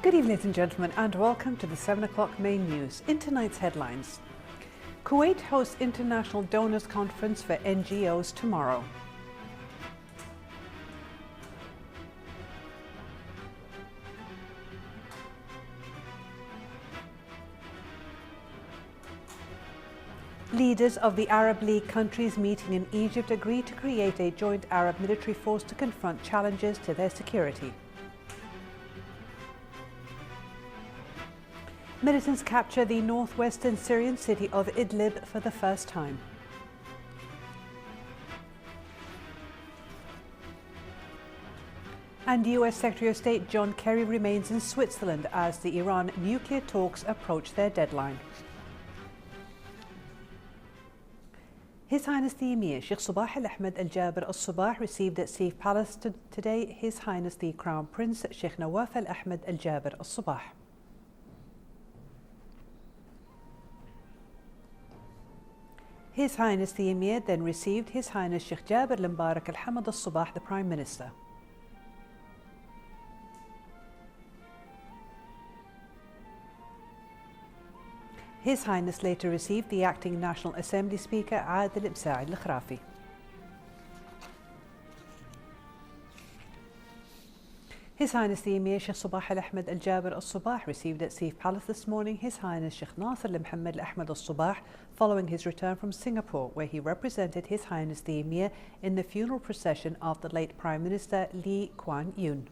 Good evening, ladies and gentlemen, and welcome to the 7 o'clock main news. In tonight's headlines, Kuwait hosts International Donors Conference for NGOs tomorrow. Leaders of the Arab League countries meeting in Egypt agreed to create a joint Arab military force to confront challenges to their security. Militants capture the northwestern Syrian city of Idlib for the first time. And US Secretary of State John Kerry remains in Switzerland as the Iran nuclear talks approach their deadline. His Highness the Emir Sheikh Sabah Al Ahmed Al Jaber Al Sabah received at Saif Palace today His Highness the Crown Prince Sheikh Nawaf Al Ahmed Al Jaber Al Sabah. His Highness the Emir then received His Highness Sheikh Jaber Al Mbarak Al Hamad Al Sabah, the Prime Minister. His Highness later received the Acting National Assembly Speaker Adil Ibsa'id Al Khrafi. His Highness the Emir Sheikh Sabah Al Ahmed Al Jaber Al Sabah received at Saif Palace this morning His Highness Sheikh Nasser Al Mohammed Al Ahmed Al Sabah following his return from Singapore, where he represented His Highness the Emir in the funeral procession of the late Prime Minister Lee Kuan Yew.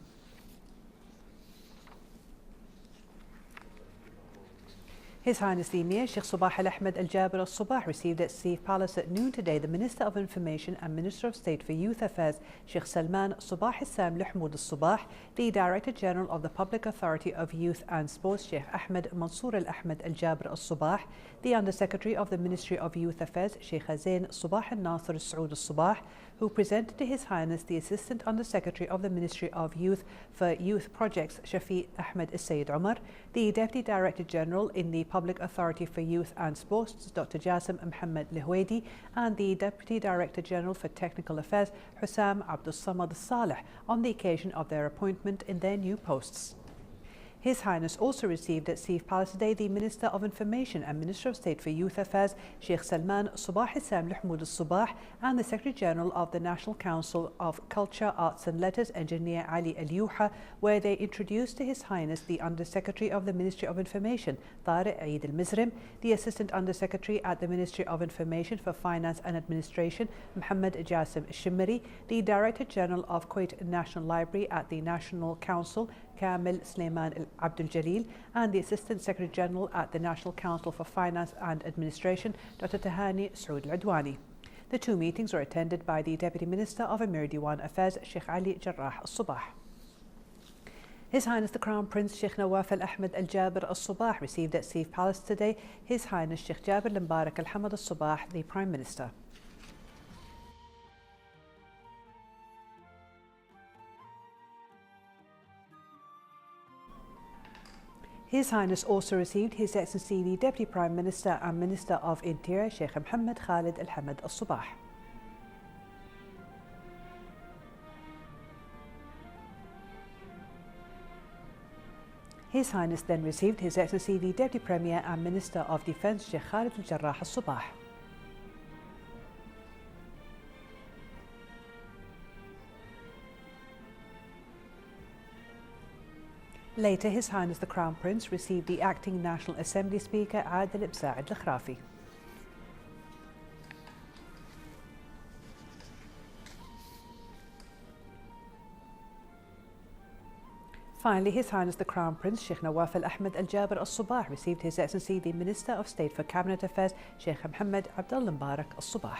His Highness the Emir Sheikh Sabah Al Ahmed Al Jaber Al Sabah received at Saif Palace at noon today the Minister of Information and Minister of State for Youth Affairs Sheikh Salman Sabah Issam Luhmood Al Sabah, the Director General of the Public Authority of Youth and Sports Sheikh Ahmed Mansour Al Ahmed Al Jaber Al Sabah, the Under Secretary of the Ministry of Youth Affairs Sheikh Zain Sabah Al Nasser Al Saud Al Sabah, who presented to His Highness the Assistant Under Secretary of the Ministry of Youth for Youth Projects Shafiq Ahmed Al Sayyid Umar, the Deputy Director General in the Public Authority for Youth and Sports Dr. Jassim Mohammed Lihwedi, and the Deputy Director General for Technical Affairs Hussam Abdul Samad Saleh on the occasion of their appointment in their new posts. His Highness also received at Saif Palace today the Minister of Information and Minister of State for Youth Affairs Sheikh Salman Sabah Issam Luhmood Al Sabah and the Secretary General of the National Council of Culture, Arts and Letters Engineer Ali Al Yuha, where they introduced to His Highness the Under Secretary of the Ministry of Information Tariq Eid Al Mizrim, the Assistant Under Secretary at the Ministry of Information for Finance and Administration Mohammed Jassim Shimri, the Director General of Kuwait National Library at the National Council Kamil Sulaiman Abdul Jalil, and the Assistant Secretary General at the National Council for Finance and Administration Dr. Tahani Saud Al Adwani. The two meetings were attended by the Deputy Minister of Emir Diwan Affairs Sheikh Ali Jarrah Al Sabah. His Highness the Crown Prince Sheikh Nawaf Al Ahmed Al Jaber Al Sabah received at Saif Palace today His Highness Sheikh Jaber Al Mbarak Al Hamad Al Sabah, the Prime Minister. His Highness also received His Excellency the Deputy Prime Minister and Minister of Interior Sheikh Mohammed Khalid Al Hamad Al Sabah. His Highness then received His Excellency the Deputy Premier and Minister of Defence Sheikh Khalid Al Jarrah Al Sabah. Later, His Highness the Crown Prince received the Acting National Assembly Speaker Adil Ibsa'id Al Khrafi. Finally, His Highness the Crown Prince Sheikh Nawaf Al Ahmed Al Jaber Al Sabah received His Excellency the Minister of State for Cabinet Affairs Sheikh Mohammed Abdul Mbarak Al Sabah.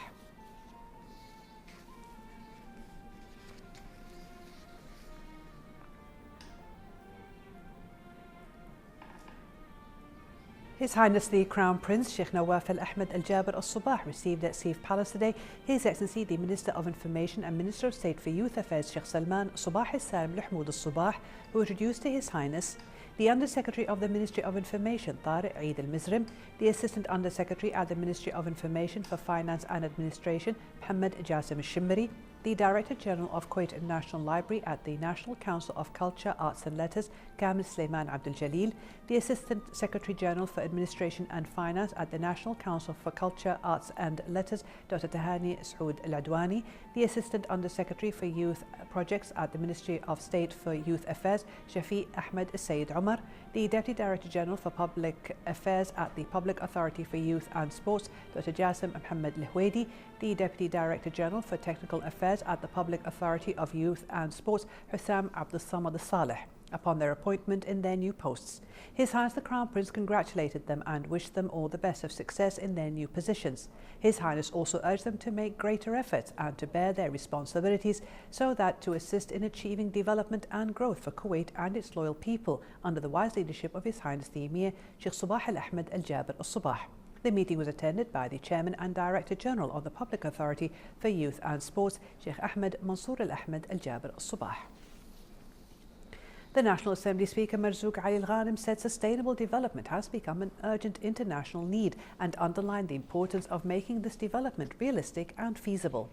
His Highness the Crown Prince Sheikh Nawaf Al Ahmed Al Jaber Al Sabah received at Saif Palace today His Excellency the Minister of Information and Minister of State for Youth Affairs Sheikh Salman Sabah Issam Luhmood Al Sabah, who introduced to His Highness the Under Secretary of the Ministry of Information Tariq Eid Al Mizrim, the Assistant Under Secretary at the Ministry of Information for Finance and Administration Mohammed Jassim Shimri, the Director General of Kuwait National Library at the National Council of Culture, Arts and Letters, Kamil Sulaiman Abdul Jalil, the Assistant Secretary General for Administration and Finance at the National Council for Culture, Arts and Letters, Dr. Tahani Saud Al-Adwani, the Assistant Under-Secretary for Youth Projects at the Ministry of State for Youth Affairs, Shafi Ahmed Sayyid Umar, the Deputy Director General for Public Affairs at the Public Authority for Youth and Sports, Dr. Jassim Mohammed Lihwedi, the Deputy Director General for Technical Affairs at the Public Authority of Youth and Sports, Hussam Abdul Samad Saleh, upon their appointment in their new posts. His Highness the Crown Prince congratulated them and wished them all the best of success in their new positions. His Highness also urged them to make greater efforts and to bear their responsibilities so that to assist in achieving development and growth for Kuwait and its loyal people under the wise leadership of His Highness the Emir, Sheikh Sabah Al-Ahmed Al-Jaber Al-Sabah. The meeting was attended by the Chairman and Director General of the Public Authority for Youth and Sports, Sheikh Ahmed Mansour Al-Ahmed Al-Jaber Al-Sabah. The National Assembly Speaker Marzouk Ali Al-Ghanim said sustainable development has become an urgent international need and underlined the importance of making this development realistic and feasible.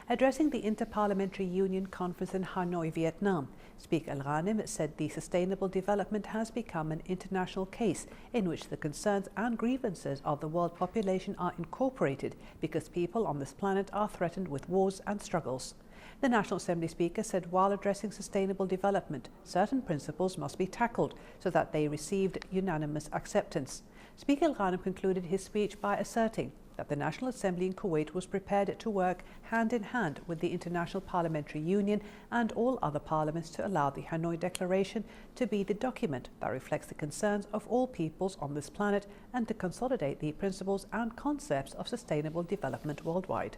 Addressing the Inter-Parliamentary Union Conference in Hanoi, Vietnam, Speaker Al-Ghanim said the sustainable development has become an international case in which the concerns and grievances of the world population are incorporated because people on this planet are threatened with wars and struggles. The National Assembly Speaker said while addressing sustainable development, certain principles must be tackled so that they received unanimous acceptance. Speaker Al-Ghanim concluded his speech by asserting that the National Assembly in Kuwait was prepared to work hand in hand with the International Parliamentary Union and all other parliaments to allow the Hanoi Declaration to be the document that reflects the concerns of all peoples on this planet and to consolidate the principles and concepts of sustainable development worldwide.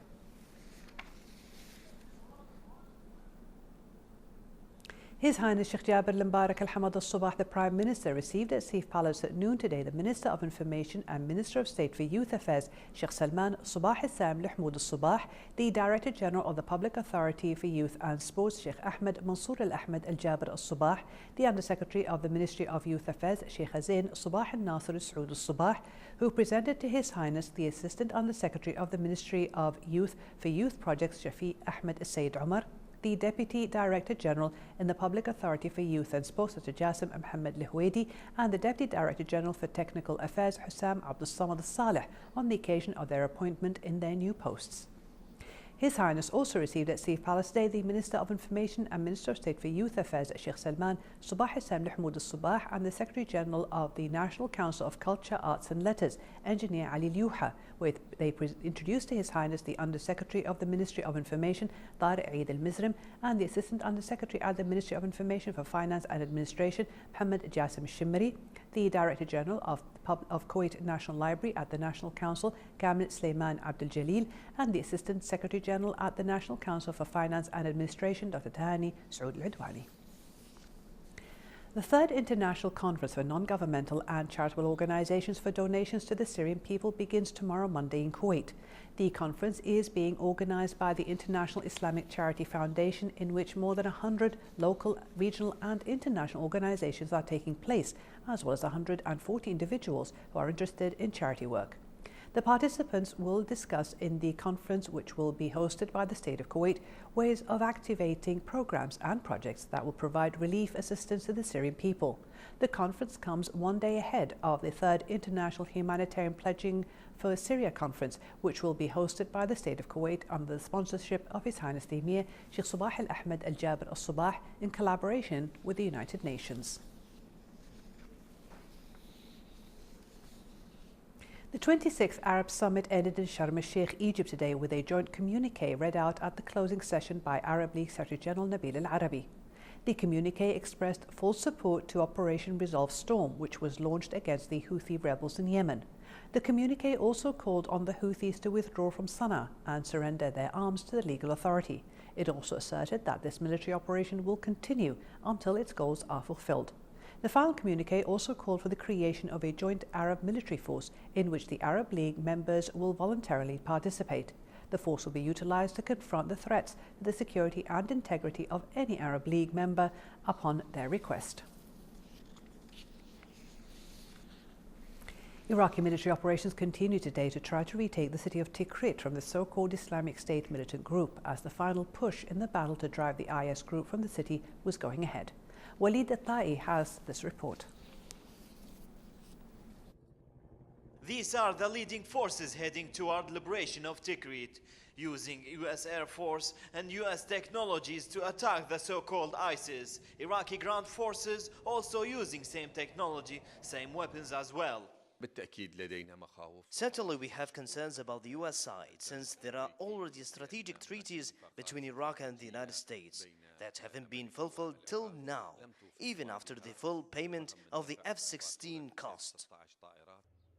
His Highness Sheikh Jaber Al-Mbarak Al-Hamad Al-Sabah, the Prime Minister, received at State Palace at noon today the Minister of Information and Minister of State for Youth Affairs, Sheikh Salman Sabah Al-Sam Lihmoud Al-Sabah, the Director General of the Public Authority for Youth and Sports, Sheikh Ahmed Mansour Al-Ahmed Al-Jaber Al-Sabah, the Under-Secretary of the Ministry of Youth Affairs, Sheikh Zain Sabah Al-Nasir Saud Al-Sabah, who presented to His Highness the Assistant Under-Secretary of the Ministry of Youth for Youth Projects, Shafi Ahmed Sayyid Umar, the Deputy Director General in the Public Authority for Youth and Sports, Dr. Jassim Mohammed Lihwedi, and the Deputy Director General for Technical Affairs, Hussam Abdul Samad Saleh, on the occasion of their appointment in their new posts. His Highness also received at State Palace today the Minister of Information and Minister of State for Youth Affairs, Sheikh Salman Sabah Al-Sam Lihmoud Al-Sabah, and the Secretary General of the National Council of Culture, Arts and Letters, Engineer Ali Luha, where they introduced to His Highness the Under-Secretary of the Ministry of Information, Tariq Eid Al-Mizrim, and the Assistant Under-Secretary at the Ministry of Information for Finance and Administration, Mohammed Jassim Shimri, the Director General of Kuwait National Library at the National Council, Kamil Sulaiman Abdul Jalil, and the Assistant Secretary General at the National Council for Finance and Administration, Dr. Tahani Saud Al-Adwani. The third International Conference for Non-Governmental and Charitable Organisations for Donations to the Syrian People begins tomorrow, Monday, in Kuwait. The conference is being organised by the International Islamic Charity Foundation, in which more than 100 local, regional and international organisations are taking place, as well as 140 individuals who are interested in charity work. The participants will discuss in the conference, which will be hosted by the State of Kuwait, ways of activating programs and projects that will provide relief assistance to the Syrian people. The conference comes one day ahead of the third International Humanitarian Pledging for Syria Conference, which will be hosted by the State of Kuwait under the sponsorship of His Highness the Emir, Sheikh Sabah Al-Ahmed Al-Jaber Al-Sabah, in collaboration with the United Nations. The 26th Arab Summit ended in Sharm el-Sheikh, Egypt today with a joint communique read out at the closing session by Arab League Secretary General Nabil Al-Arabi. The communique expressed full support to Operation Resolve Storm, which was launched against the Houthi rebels in Yemen. The communique also called on the Houthis to withdraw from Sana'a and surrender their arms to the legal authority. It also asserted that this military operation will continue until its goals are fulfilled. The final communique also called for the creation of a joint Arab military force in which the Arab League members will voluntarily participate. The force will be utilised to confront the threats to the security and integrity of any Arab League member upon their request. Iraqi military operations continue today to try to retake the city of Tikrit from the so-called Islamic State militant group as the final push in the battle to drive the IS group from the city was going ahead. Walid Atai has this report. These are the leading forces heading toward liberation of Tikrit, using US Air Force and US technologies to attack the so-called ISIS. Iraqi ground forces also using same technology, same weapons as well. Certainly we have concerns about the US side, since there are already strategic treaties between Iraq and the United States that haven't been fulfilled till now, even after the full payment of the F-16 cost.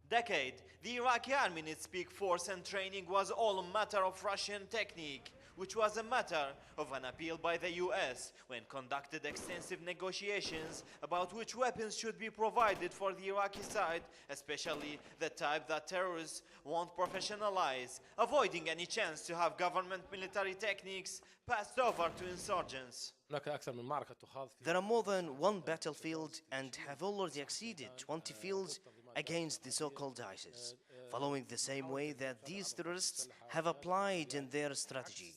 Decade, the Iraqi army in its peak force and training was all a matter of Russian technique, which was a matter of an appeal by the US when conducted extensive negotiations about which weapons should be provided for the Iraqi side, especially the type that terrorists won't professionalize, avoiding any chance to have government military techniques passed over to insurgents. There are more than one battlefield and have already exceeded 20 fields against the so-called ISIS, following the same way that these terrorists have applied in their strategy.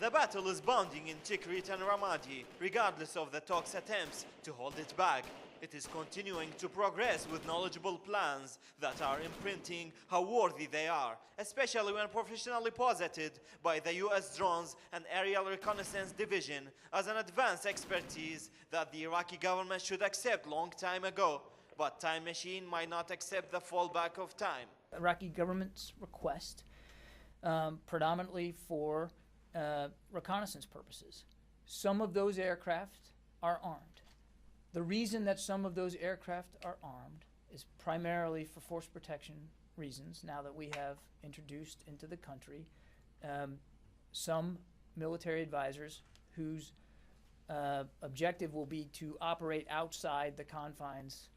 The battle is bounding in Tikrit and Ramadi, regardless of the talks' attempts to hold it back. It is continuing to progress with knowledgeable plans that are imprinting how worthy they are, especially when professionally posited by the US drones and aerial reconnaissance division as an advanced expertise that the Iraqi government should accept long time ago. But Time Machine might not accept the fallback of time. Iraqi government's request predominantly for reconnaissance purposes. Some of those aircraft are armed. The reason that some of those aircraft are armed is primarily for force protection reasons, now that we have introduced into the country some military advisors whose objective will be to operate outside the confines.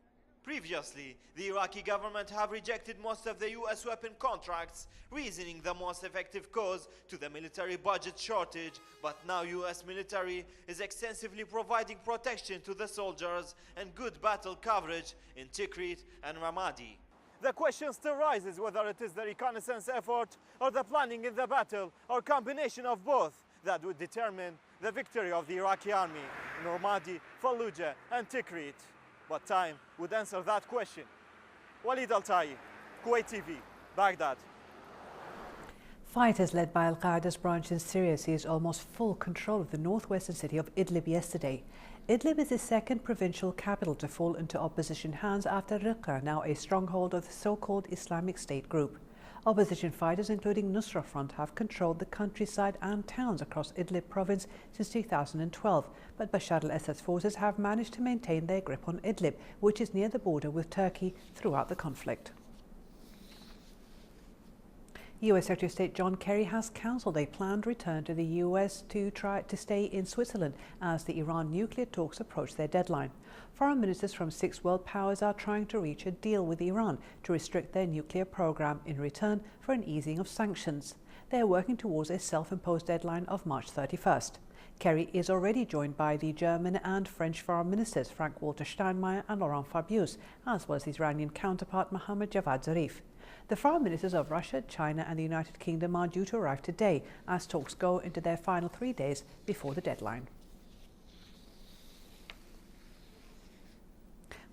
Previously, the Iraqi government have rejected most of the US weapon contracts, reasoning the most effective cause to the military budget shortage, but now US military is extensively providing protection to the soldiers and good battle coverage in Tikrit and Ramadi. The question still rises whether it is the reconnaissance effort or the planning in the battle or combination of both that would determine the victory of the Iraqi army in Ramadi, Fallujah and Tikrit. But time would answer that question. Walid Al-Tai, Kuwait TV, Baghdad. Fighters led by Al-Qaeda's branch in Syria seized almost full control of the northwestern city of Idlib yesterday. Idlib is the second provincial capital to fall into opposition hands after Raqqa, now a stronghold of the so-called Islamic State group. Opposition fighters, including Nusra Front, have controlled the countryside and towns across Idlib province since 2012, but Bashar al-Assad's forces have managed to maintain their grip on Idlib, which is near the border with Turkey, throughout the conflict. US Secretary of State John Kerry has cancelled a planned return to the US to try to stay in Switzerland as the Iran nuclear talks approach their deadline. Foreign ministers from 6 world powers are trying to reach a deal with Iran to restrict their nuclear program in return for an easing of sanctions. They are working towards a self-imposed deadline of March 31st. Kerry is already joined by the German and French foreign ministers Frank-Walter Steinmeier and Laurent Fabius, as well as his Iranian counterpart Mohammad Javad Zarif. The foreign ministers of Russia, China and the United Kingdom are due to arrive today as talks go into their final 3 days before the deadline.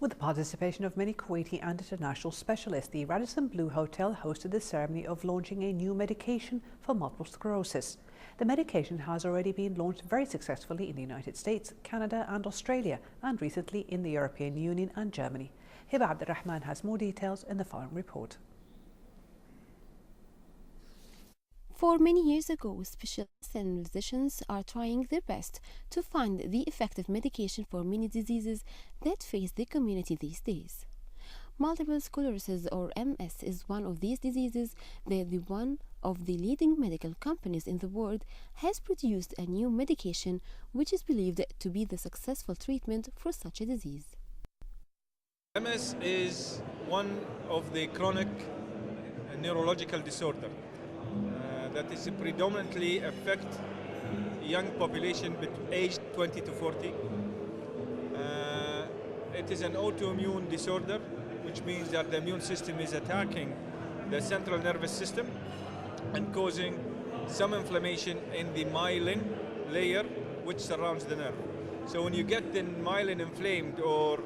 With the participation of many Kuwaiti and international specialists, the Radisson Blu Hotel hosted the ceremony of launching a new medication for multiple sclerosis. The medication has already been launched very successfully in the United States, Canada and Australia, and recently in the European Union and Germany. Hiba Abdurrahman has more details in the following report. For many years ago, specialists and physicians are trying their best to find the effective medication for many diseases that face the community these days. Multiple sclerosis, or MS, is one of these diseases that one of the leading medical companies in the world has produced a new medication which is believed to be the successful treatment for such a disease. MS is one of the chronic neurological disorder that is predominantly affect young population aged 20 to 40. it is an autoimmune disorder, which means that the immune system is attacking the central nervous system and causing some inflammation in the myelin layer which surrounds the nerve. So when you get the myelin inflamed or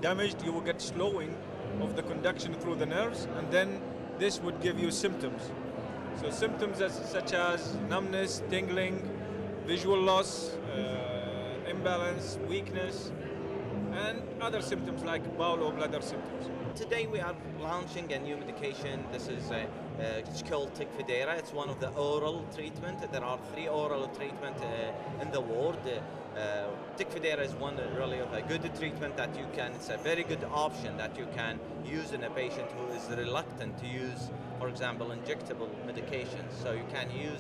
damaged, you will get slowing of the conduction through the nerves, and then this would give you symptoms. So symptoms such as numbness, tingling, visual loss, imbalance, weakness, and other symptoms like bowel or bladder symptoms. Today we are launching a new medication. This is it's called Tecfidera. It's one of the oral treatment. There are 3 oral treatment in the world. Tecfidera is one really of a good treatment that you can, it's a very good option that you can use in a patient who is reluctant to use, for example, injectable medications. So you can use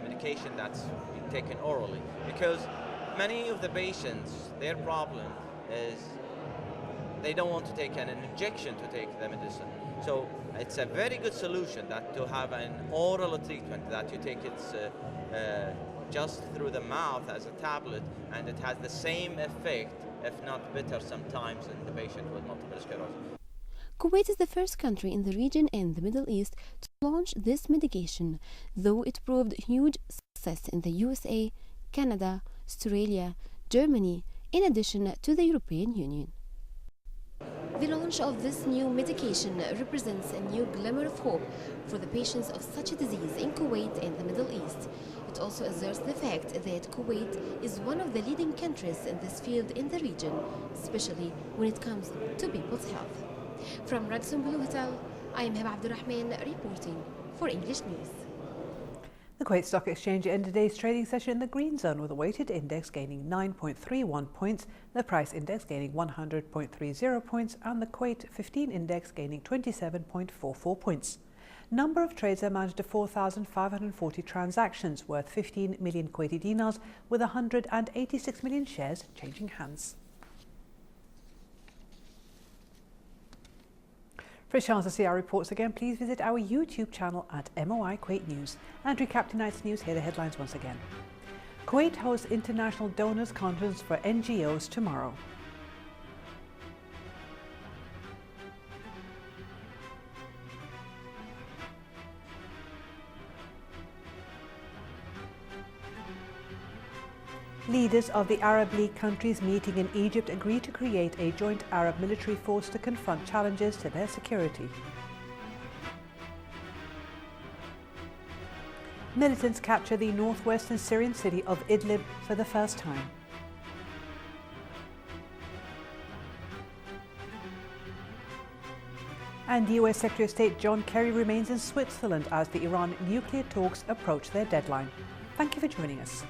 medication that's taken orally, because many of the patients, their problem is they don't want to take an injection to take the medicine. So it's a very good solution that to have an oral treatment that you take it just through the mouth as a tablet, and it has the same effect, if not better sometimes, in the patient with multiple sclerosis. Kuwait is the first country in the region and the Middle East to launch this medication, though it proved huge success in the USA, Canada, Australia, Germany, in addition to the European Union. The launch of this new medication represents a new glimmer of hope for the patients of such a disease in Kuwait and the Middle East. It also asserts the fact that Kuwait is one of the leading countries in this field in the region, especially when it comes to people's health. From Radisson Blue Hotel, I am Heba Abdurrahman reporting for English News. The Kuwait Stock Exchange ended today's trading session in the green zone, with the weighted index gaining 9.31 points, the price index gaining 100.30 points, and the Kuwait 15 index gaining 27.44 points. Number of trades amounted to 4,540 transactions worth 15 million Kuwaiti dinars, with 186 million shares changing hands. For a chance to see our reports again, please visit our YouTube channel at MOI Kuwait News. And to recap tonight's news, here are the headlines once again. Kuwait hosts International Donors Conference for NGOs tomorrow. Leaders of the Arab League countries meeting in Egypt agreed to create a joint Arab military force to confront challenges to their security. Militants capture the northwestern Syrian city of Idlib for the first time. And US Secretary of State John Kerry remains in Switzerland as the Iran nuclear talks approach their deadline. Thank you for joining us.